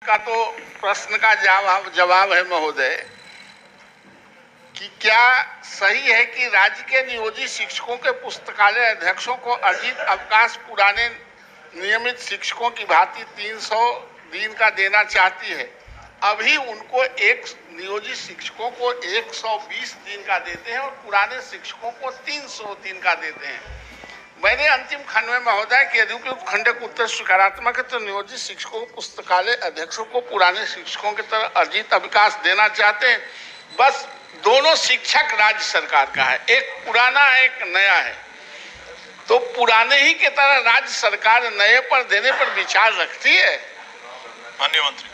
का तो प्रश्न का जवाब है महोदय कि क्या सही है कि राज्य के नियोजित शिक्षकों के पुस्तकालय अध्यक्षों को अर्जित अवकाश पुराने नियमित शिक्षकों की भांति 300 दिन का देना चाहती है। अभी उनको नियोजित शिक्षकों को 120 दिन का देते हैं और पुराने शिक्षकों को 300 दिन का देते हैं। मैंने अंतिम खंड में महोदय कि यदि उपयुक्त खंड का उत्तर सकारात्मक है तो नियोजित शिक्षकों को पुस्तकालय अध्यक्षों को पुराने शिक्षकों की तरह अर्जित अवकाश देना चाहते हैं। बस दोनों शिक्षक राज्य सरकार का है, एक पुराना है एक नया है, तो पुराने ही की तरह राज्य सरकार नए पर देने पर विचार रखती है। माननीय मंत्री,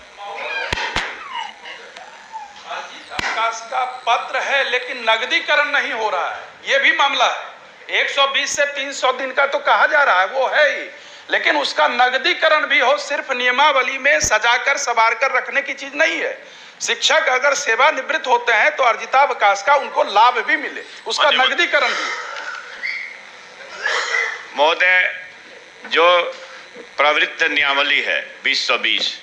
अवकाश का पत्र है लेकिन नगदीकरण नहीं हो रहा है, ये भी मामला है। 120 से 300 दिन का तो कहा जा रहा है, वो है ही, लेकिन उसका नगदीकरण भी हो, सिर्फ नियमावली में सजाकर सवार कर रखने की चीज नहीं है। शिक्षक अगर सेवानिवृत्त होते हैं तो अर्जितावकाश का उनको लाभ भी मिले, उसका नगदीकरण भी। महोदय, जो प्रवृत्त नियमावली है 2020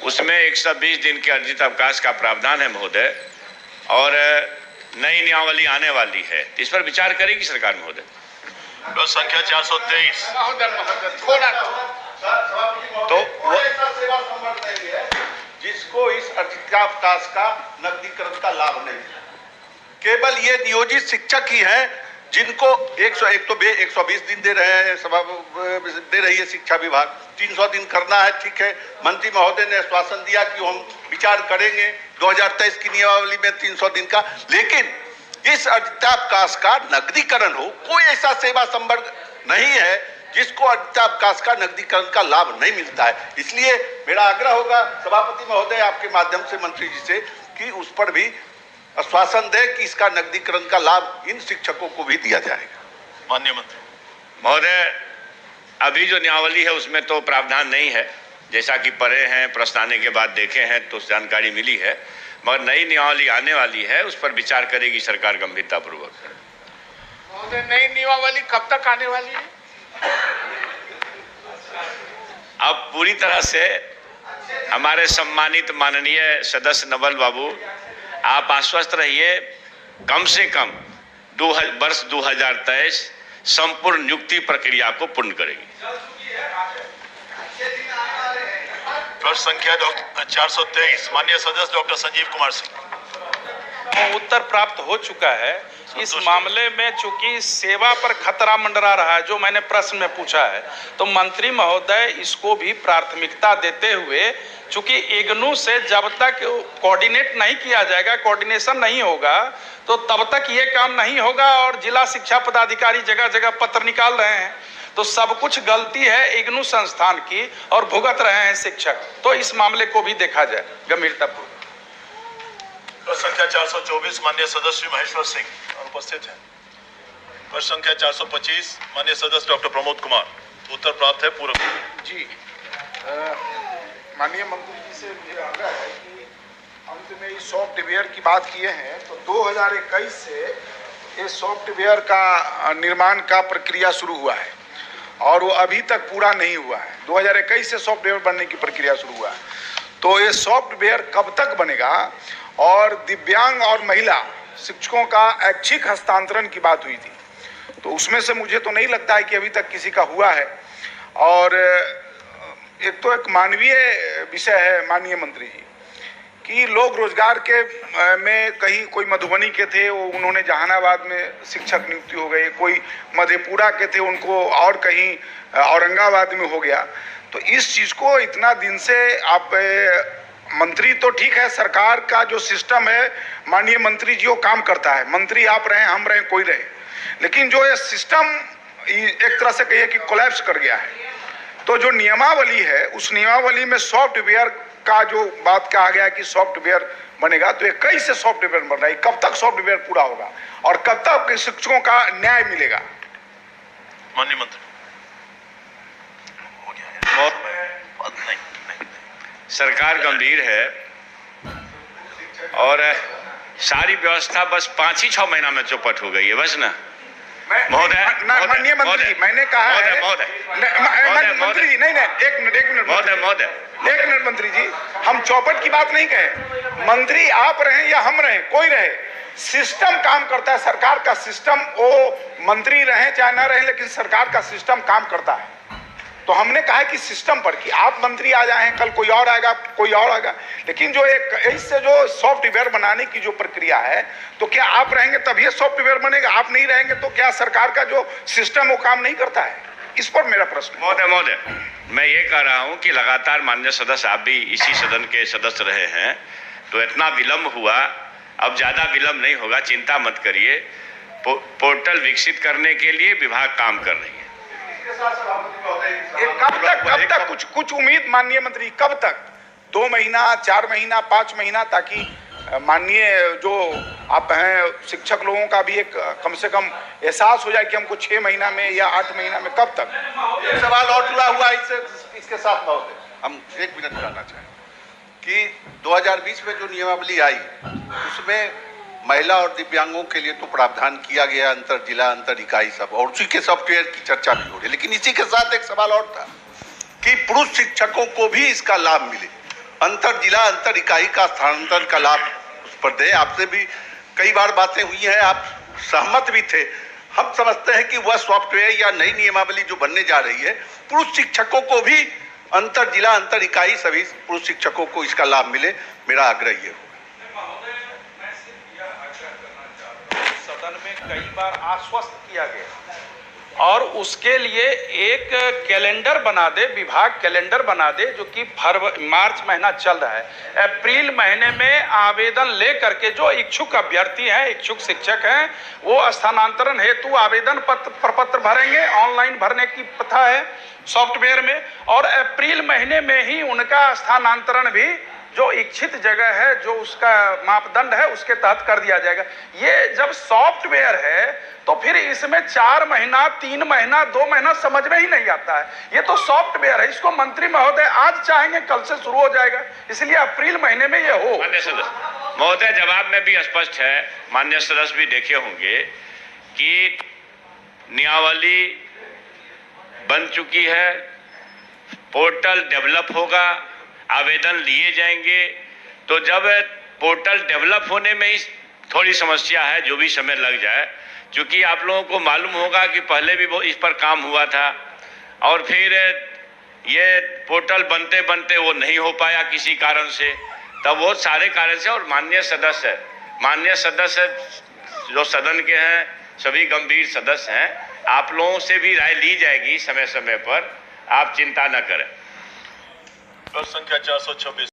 उसमें 120 दिन के अर्जित अवकाश का प्रावधान है महोदय, और नई नियमावली आने वाली है, इस पर विचार करेगी सरकार महोदय। प्रश्न संख्या 423। थोड़ा तो जिसको इस अर्जितावकाश का नकदीकरण का लाभ नहीं है, केवल ये नियोजित शिक्षक ही हैं जिनको 120 दिन दे रहे हैं, दे रही है शिक्षा विभाग। 300 दिन करना है, ठीक है। मंत्री महोदय ने आश्वासन दिया कि हम विचार करेंगे 2023 की नियमावली में 300 दिन का, लेकिन इस अर्जितावकाश का नकदीकरण हो, कोई ऐसा सेवा संवर्ग नहीं है जिसको अर्जितावकाश का नकदीकरण का लाभ नहीं मिलता है। इसलिए मेरा आग्रह होगा सभापति महोदय आपके माध्यम से मंत्री जी से कि उस पर भी आश्वासन दे कि इसका नकदीकरण का लाभ इन शिक्षकों को भी दिया जाएगा। माननीय मंत्री महोदय, अभी जो नियमावली है उसमें तो प्रावधान नहीं है, जैसा कि पढ़े हैं, प्रश्न आने के बाद देखे हैं तो जानकारी मिली है, मगर नई नियमावली आने वाली है, उस पर विचार करेगी सरकार गंभीरतापूर्वक। महोदय, नई नियमावली कब तक आने वाली है? अब पूरी तरह से हमारे सम्मानित माननीय सदस्य नवल बाबू, आप आश्वस्त रहिए, कम से कम वर्ष 2023 संपूर्ण नियुक्ति प्रक्रिया को पूर्ण करेगी। प्रश्न संख्या 423। माननीय सदस्य डॉक्टर संजीव कुमार सिंह। उत्तर प्राप्त हो चुका है। इस मामले में चूंकि सेवा पर खतरा मंडरा रहा है, जो मैंने प्रश्न में पूछा है, तो मंत्री महोदय इसको भी प्राथमिकता देते हुए, चूंकि इग्नू से जब तक कोऑर्डिनेट नहीं किया जाएगा, कोऑर्डिनेशन नहीं होगा, तो तब तक ये काम नहीं होगा। और जिला शिक्षा पदाधिकारी जगह जगह पत्र निकाल रहे हैं, तो सब कुछ गलती है इग्नू संस्थान की और भुगत रहे हैं शिक्षक। तो इस मामले को भी देखा जाए गंभीरतापूर्वक। प्रश्न संख्या 424। माननीय सदस्य महेश्वर सिंह उपस्थित हैं। प्रश्न संख्या 425। माननीय सदस्य डॉक्टर प्रमोद कुमार। उत्तर प्राप्त है पूर्व जी। माननीय मंत्री जी से मुझे आग्रह है कि अंत में इस सॉफ्टवेयर की बात किए हैं, तो 2021 से ये सॉफ्टवेयर का निर्माण का प्रक्रिया शुरू हुआ है और वो अभी तक पूरा नहीं हुआ है। 2021 से सॉफ्टवेयर बनने की प्रक्रिया शुरू हुआ है, तो ये सॉफ्टवेयर कब तक बनेगा? और दिव्यांग और महिला शिक्षकों का ऐच्छिक हस्तांतरण की बात हुई थी, तो उसमें से मुझे तो नहीं लगता है कि अभी तक किसी का हुआ है। और एक तो एक मानवीय विषय है माननीय मंत्री जी कि लोग रोजगार के में कहीं कोई मधुबनी के थे, वो उन्होंने जहानाबाद में शिक्षक नियुक्ति हो गई, कोई मधेपुरा के थे, उनको और कहीं औरंगाबाद में हो गया। तो इस चीज़ को इतना दिन से आप मंत्री तो ठीक है, सरकार का जो सिस्टम है माननीय मंत्री जी वो काम करता है, मंत्री आप रहे, हम रहे, कोई रहे, लेकिन जो ये सिस्टम एक तरह से कहिए कि कोलैप्स कर गया है। तो जो नियमावली है उस नियमावली में सॉफ्टवेयर का जो बात कहा गया कि सॉफ्टवेयर बनेगा, तो 21 से सॉफ्टवेयर बन रहा है, कब तक सॉफ्टवेयर पूरा होगा और कब तक शिक्षकों का न्याय मिलेगा? माननीय मंत्री सरकार गंभीर है और सारी व्यवस्था बस 5-6 महीना में चौपट हो गई है, बस ना महोदय। माननीय मंत्री जी, मैंने कहा है मंत्री जी, नहीं एक मिनट मंत्री जी, हम हम चौपट की बात नहीं कहें, मंत्री आप रहे या हम रहे, कोई रहे, सिस्टम काम करता है। सरकार का सिस्टम, वो मंत्री रहे चाहे ना रहे, लेकिन सरकार का सिस्टम काम करता है। तो हमने कहा कि सिस्टम पर, कि आप मंत्री आ जाएं, कल कोई और आएगा, कोई और आएगा, लेकिन जो एक इससे जो सॉफ्टवेयर बनाने की जो प्रक्रिया है, तो क्या आप रहेंगे तभी सॉफ्टवेयर बनेगा? आप नहीं रहेंगे तो क्या सरकार का जो सिस्टम वो काम नहीं करता है? इस पर मेरा प्रश्न। महोदय, मैं ये कह रहा हूं कि लगातार माननीय सदस्य आप भी इसी सदन के सदस्य रहे हैं, तो इतना विलंब हुआ, अब ज्यादा विलंब नहीं होगा, चिंता मत करिए। पोर्टल विकसित करने के लिए विभाग काम कर रही है। कब तक कुछ उम्मीद माननीय मंत्री, कब तक? 2 महीना, 4 महीना, 5 महीना, ताकि माननीय जो आप हैं शिक्षक लोगों का भी एक कम से कम एहसास हो जाए कि हमको 6 महीना में या 8 महीना में, कब तक? एक सवाल और जुड़ा हुआ इसके साथ महोदय, हम 1 मिनट जानना चाहें कि 2020 में जो नियमावली आई उसमें महिला और दिव्यांगों के लिए तो प्रावधान किया गया, अंतर जिला, अंतर इकाई सब, और उसी के सॉफ्टवेयर की चर्चा भी हो रही है, लेकिन इसी के साथ एक सवाल और था कि पुरुष शिक्षकों को भी इसका लाभ मिले, अंतर जिला, अंतर इकाई का स्थानांतरण का लाभ उस पर दे। आपसे भी कई बार बातें हुई हैं, आप सहमत भी थे। हम समझते हैं कि वह सॉफ्टवेयर या नई नियमावली जो बनने जा रही है, पुरुष शिक्षकों को भी, अंतर जिला, अंतर इकाई सभी पुरुष शिक्षकों को इसका लाभ मिले। मेरा आग्रह ये हो। सदन में कई बार आश्वस्त किया गया और उसके लिए एक कैलेंडर बना दे, विभाग कैलेंडर बना दे, जो कि मार्च महीना चल रहा है, अप्रैल महीने में आवेदन ले करके जो इच्छुक अभ्यर्थी हैं, इच्छुक शिक्षक हैं, वो स्थानांतरण हेतु आवेदन प्रपत्र भरेंगे। ऑनलाइन भरने की प्रथा है सॉफ्टवेयर में, और अप्रैल महीने में ही उनका स्थानांतरण भी जो इच्छित जगह है, जो उसका मापदंड है, उसके तहत कर दिया जाएगा। ये जब सॉफ्टवेयर है तो फिर इसमें 4 महीना, 3 महीना, 2 महीना समझ में ही नहीं आता है। ये तो सॉफ्टवेयर है, इसको मंत्री महोदय आज चाहेंगे कल से शुरू हो जाएगा, इसलिए अप्रैल महीने में ये हो। माननीय सदस्य महोदय, जवाब में भी स्पष्ट है, माननीय सदस्य भी देखे होंगे कि नियमावली बन चुकी है, पोर्टल डेवलप होगा, आवेदन लिए जाएंगे। तो जब पोर्टल डेवलप होने में ही थोड़ी समस्या है, जो भी समय लग जाए, क्योंकि आप लोगों को मालूम होगा कि पहले भी वो इस पर काम हुआ था और फिर ये पोर्टल बनते बनते वो नहीं हो पाया किसी कारण से, तब वो सारे कारण से। और माननीय सदस्य जो सदन के हैं, सभी गंभीर सदस्य हैं, आप लोगों से भी राय ली जाएगी समय समय पर, आप चिंता न करें। संख्या 426।